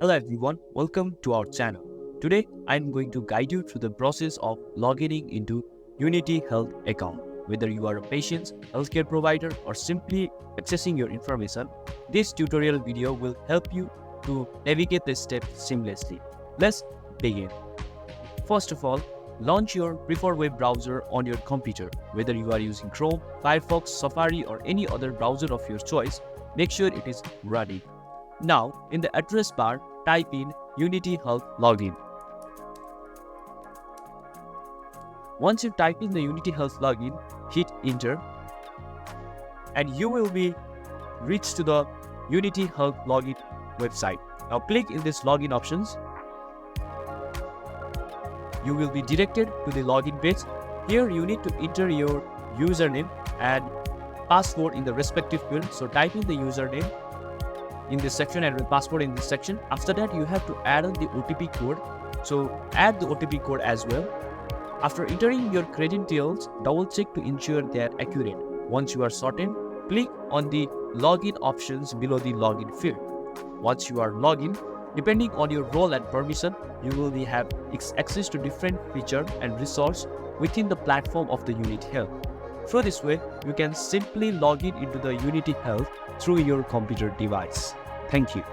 Hello everyone, welcome to our channel. Today I am going to guide you through the process of logging into Unity Health account. Whether you are a patient, healthcare provider or simply accessing your information, this tutorial video will help you to navigate the steps seamlessly. Let's begin. First of all, launch your preferred web browser on your computer. Whether you are using Chrome, Firefox, Safari or any other browser of your choice, make sure it is running. Now, in the address bar, type in Unity Health Login. Once you type in the Unity Health Login, hit enter and you will be reached to the Unity Health Login website. Now click in this login options. You will be directed to the login page. Here you need to enter your username and password in the respective field. So type in the username in this section and the password in this section. After that, you have to add on the OTP code. So add the OTP code as well. After entering your credentials, double check to ensure they are accurate. Once you are certain, click on the login options below the login field. Once you are logged in, depending on your role and permission, you will have access to different features and resources within the platform of the Unity Health. Through this way, you can simply log in into the Unity Health through your computer device. Thank you.